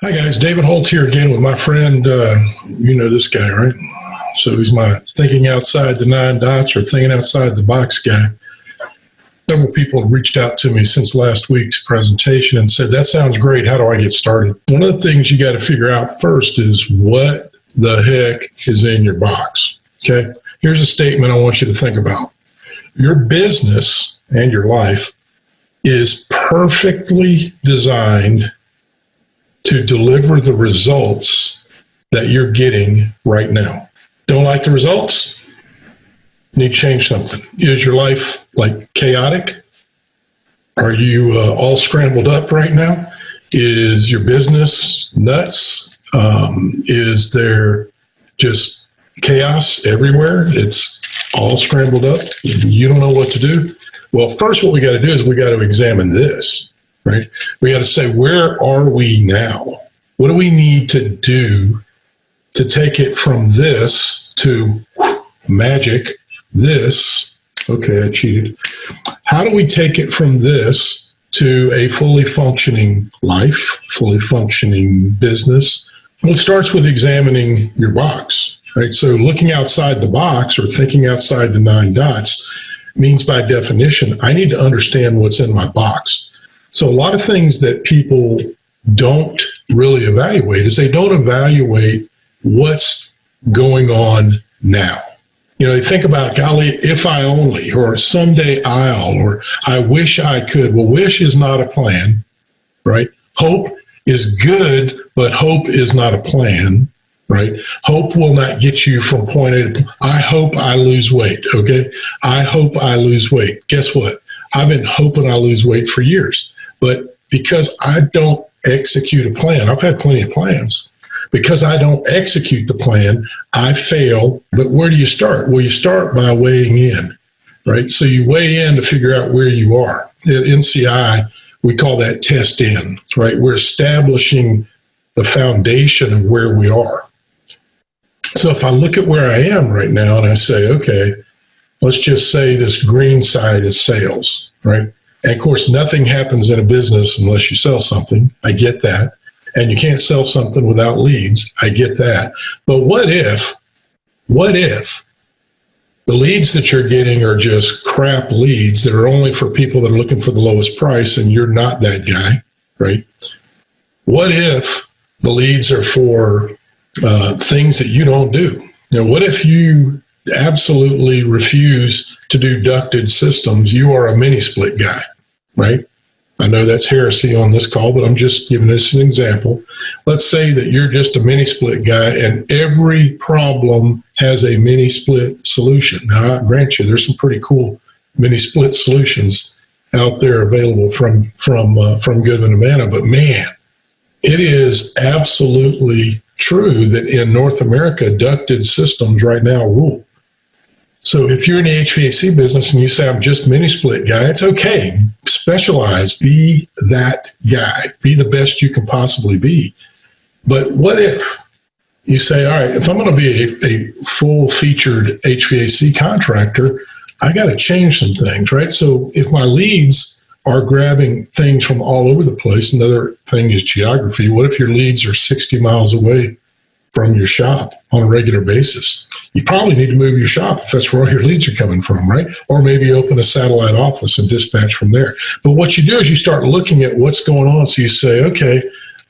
Hi guys, David Holt here again with my friend, you know this guy, right? So he's my thinking outside the nine dots or thinking outside the box guy. Several people have reached out to me since last week's presentation and said, that sounds great, how do I get started? One of the things you got to figure out first is what the heck is in your box, okay? Here's a statement I want you to think about. Your business and your life is perfectly designed to deliver the results that you're getting right now. Don't like the results? Need to change something. Is your life like chaotic? Are you all scrambled up right now? Is your business nuts? Is there just chaos everywhere? It's all scrambled up. You don't know what to do. Well, first what we got to do is we got to examine this. Right? We got to say, where are we now? What do we need to do to take it from this to magic, this? Okay, I cheated. How do we take it from this to a fully functioning life, fully functioning business? Well, it starts with examining your box, right? So looking outside the box or thinking outside the nine dots means by definition, I need to understand what's in my box. So a lot of things that people don't really evaluate is they don't evaluate what's going on now. You know, they think about, golly, if I only, or someday I'll, or I wish I could. Well, wish is not a plan, right? Hope is good, but hope is not a plan, right? Hope will not get you from point A to I hope I lose weight, okay? I hope I lose weight. Guess what? I've been hoping I lose weight for years. But because I don't execute a plan, I've had plenty of plans. Because I don't execute the plan, I fail. But where do you start? Well, you start by weighing in, right? So you weigh in to figure out where you are. At NCI, we call that test in, right? We're establishing the foundation of where we are. So if I look at where I am right now and I say, okay, let's just say this green side is sales, right? And of course, nothing happens in a business unless you sell something. I get that. And you can't sell something without leads. I get that. But what if the leads that you're getting are just crap leads that are only for people that are looking for the lowest price and you're not that guy, right? What if the leads are for things that you don't do? You know, what if you absolutely refuse to do ducted systems? You are a mini split guy, right? I know that's heresy on this call, but I'm just giving this an example. Let's say that you're just a mini split guy and every problem has a mini split solution. Now, I grant you, there's some pretty cool mini split solutions out there available from Goodman and Manna, but man, it is absolutely true that in North America, ducted systems right now rule. So if you're in the HVAC business and you say, I'm just mini split guy, it's okay. Specialize, be that guy, be the best you can possibly be. But what if you say, all right, if I'm going to be a full featured HVAC contractor, I got to change some things, right? So if my leads are grabbing things from all over the place, another thing is geography. What if your leads are 60 miles away from your shop on a regular basis? You probably need to move your shop if that's where all your leads are coming from, right? Or maybe open a satellite office and dispatch from there. But what you do is you start looking at what's going on. So you say, okay,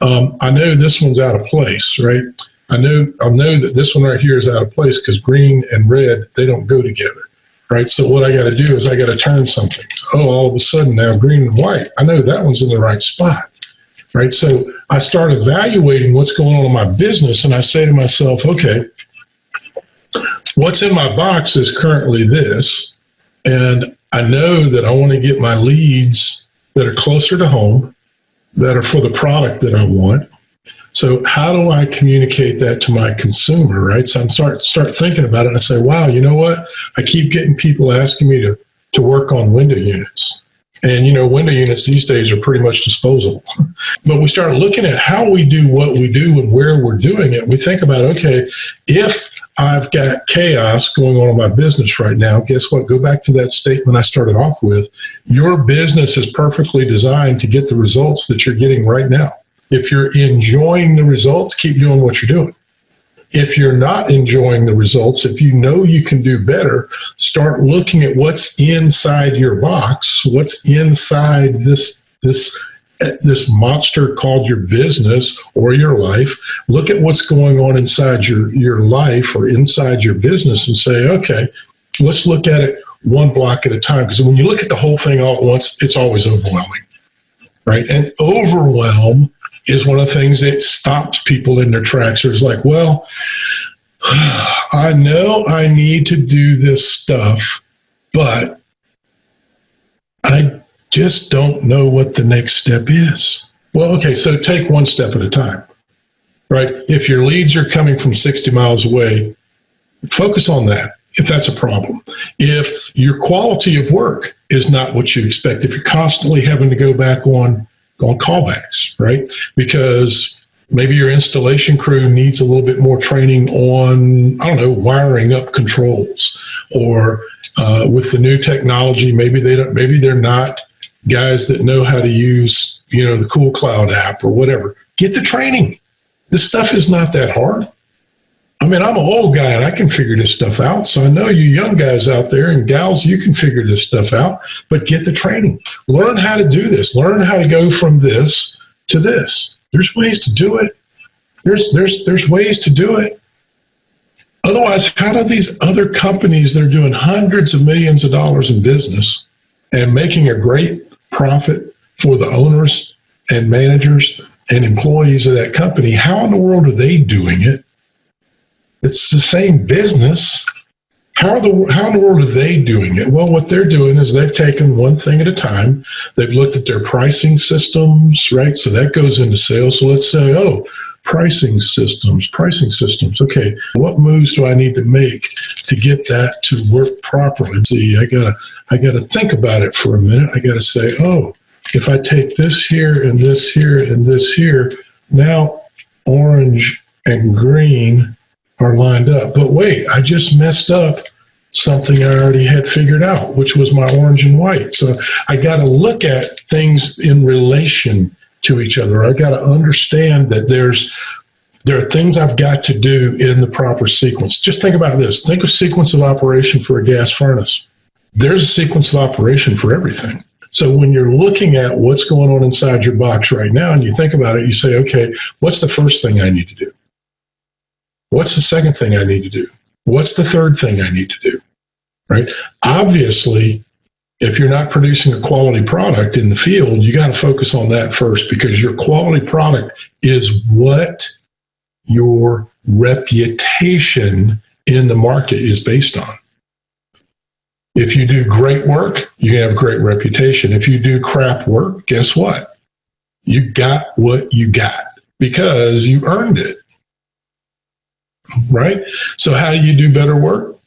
I know this one's out of place, right? I know that this one right here is out of place because green and red, they don't go together, right? So what I got to do is I got to turn something. Oh, all of a sudden now green and white, I know that one's in the right spot. Right, so I start evaluating what's going on in my business, and I say to myself, okay, what's in my box is currently this, and I know that I want to get my leads that are closer to home, that are for the product that I want. So how do I communicate that to my consumer, right? So I'm start thinking about it, and I say, wow, you know what? I keep getting people asking me to work on window units. And, you know, window units these days are pretty much disposable. But we start looking at how we do what we do and where we're doing it. We think about, okay, if I've got chaos going on in my business right now, guess what? Go back to that statement I started off with. Your business is perfectly designed to get the results that you're getting right now. If you're enjoying the results, keep doing what you're doing. If you're not enjoying the results, if you know you can do better, start looking at what's inside your box, what's inside this monster called your business or your life. Look at what's going on inside your life or inside your business and say, okay, let's look at it one block at a time. Because when you look at the whole thing all at once, it's always overwhelming, right? And overwhelm is one of the things that stops people in their tracks. It's like, well, I know I need to do this stuff, but I just don't know what the next step is. Well, okay, so take one step at a time, right? If your leads are coming from 60 miles away, focus on that if that's a problem. If your quality of work is not what you expect, if you're constantly having to go back on callbacks, right? Because maybe your installation crew needs a little bit more training on, I don't know, wiring up controls, or with the new technology, maybe they're not guys that know how to use, the Cool Cloud app or whatever. Get the training. This stuff is not that hard. I mean, I'm an old guy and I can figure this stuff out. So I know you young guys out there and gals, you can figure this stuff out, but get the training. Learn how to do this. Learn how to go from this to this. There's ways to do it. There's ways to do it. Otherwise, how do these other companies that are doing hundreds of millions of dollars in business and making a great profit for the owners and managers and employees of that company, how in the world are they doing it? It's the same business. How in the world are they doing it? Well, what they're doing is they've taken one thing at a time. They've looked at their pricing systems, right? So that goes into sales. So let's say, pricing systems. Okay, what moves do I need to make to get that to work properly? See, I gotta think about it for a minute. I gotta say, if I take this here and this here and this here, now orange and green are lined up. But wait, I just messed up something I already had figured out, which was my orange and white. So I got to look at things in relation to each other. I got to understand that there are things I've got to do in the proper sequence. Just think about this. Think of sequence of operation for a gas furnace. There's a sequence of operation for everything. So when you're looking at what's going on inside your box right now and you think about it, you say, okay, what's the first thing I need to do? What's the second thing I need to do? What's the third thing I need to do? Right? Obviously, if you're not producing a quality product in the field, you got to focus on that first, because your quality product is what your reputation in the market is based on. If you do great work, you can have a great reputation. If you do crap work, guess what? You got what you got because you earned it. Right? So how do you do better work?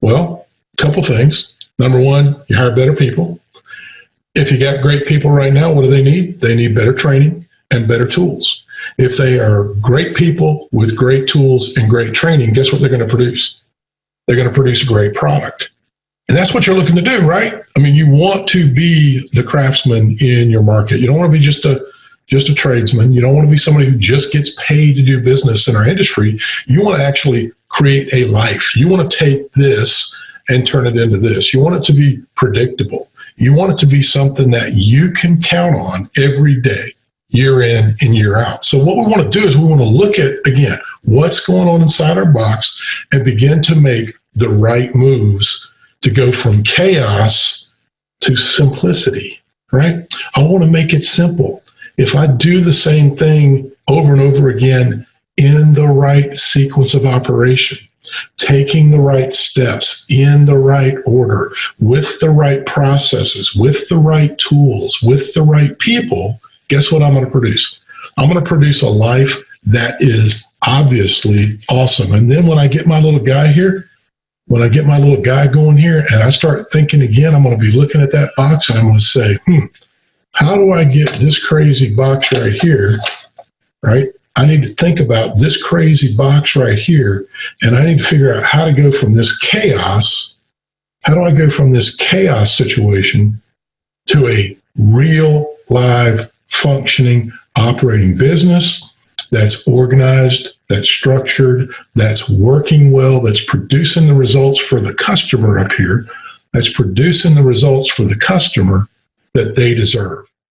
Well, a couple things. Number one, you hire better people. If you got great people right now, what do they need? They need better training and better tools. If they are great people with great tools and great training, guess what they're going to produce? They're going to produce a great product. And that's what you're looking to do, right? I mean, you want to be the craftsman in your market. You don't want to be just a tradesman. You don't want to be somebody who just gets paid to do business in our industry. You want to actually create a life. You want to take this and turn it into this. You want it to be predictable. You want it to be something that you can count on every day, year in and year out. So what we want to do is we want to look at, again, what's going on inside our box and begin to make the right moves to go from chaos to simplicity, right? I want to make it simple. If I do the same thing over and over again in the right sequence of operation, taking the right steps in the right order, with the right processes, with the right tools, with the right people, guess what I'm going to produce? I'm going to produce a life that is obviously awesome. And then when I get my little guy here, when I get my little guy going here and I start thinking again, I'm going to be looking at that box and I'm going to say, how do I get this crazy box right here, right? I need to think about this crazy box right here, and I need to figure out how to go from this chaos. How do I go from this chaos situation to a real, live, functioning, operating business, that's organized, that's structured, that's working well, that's producing the results for the customer up here, that's producing the results for the customer that they deserve.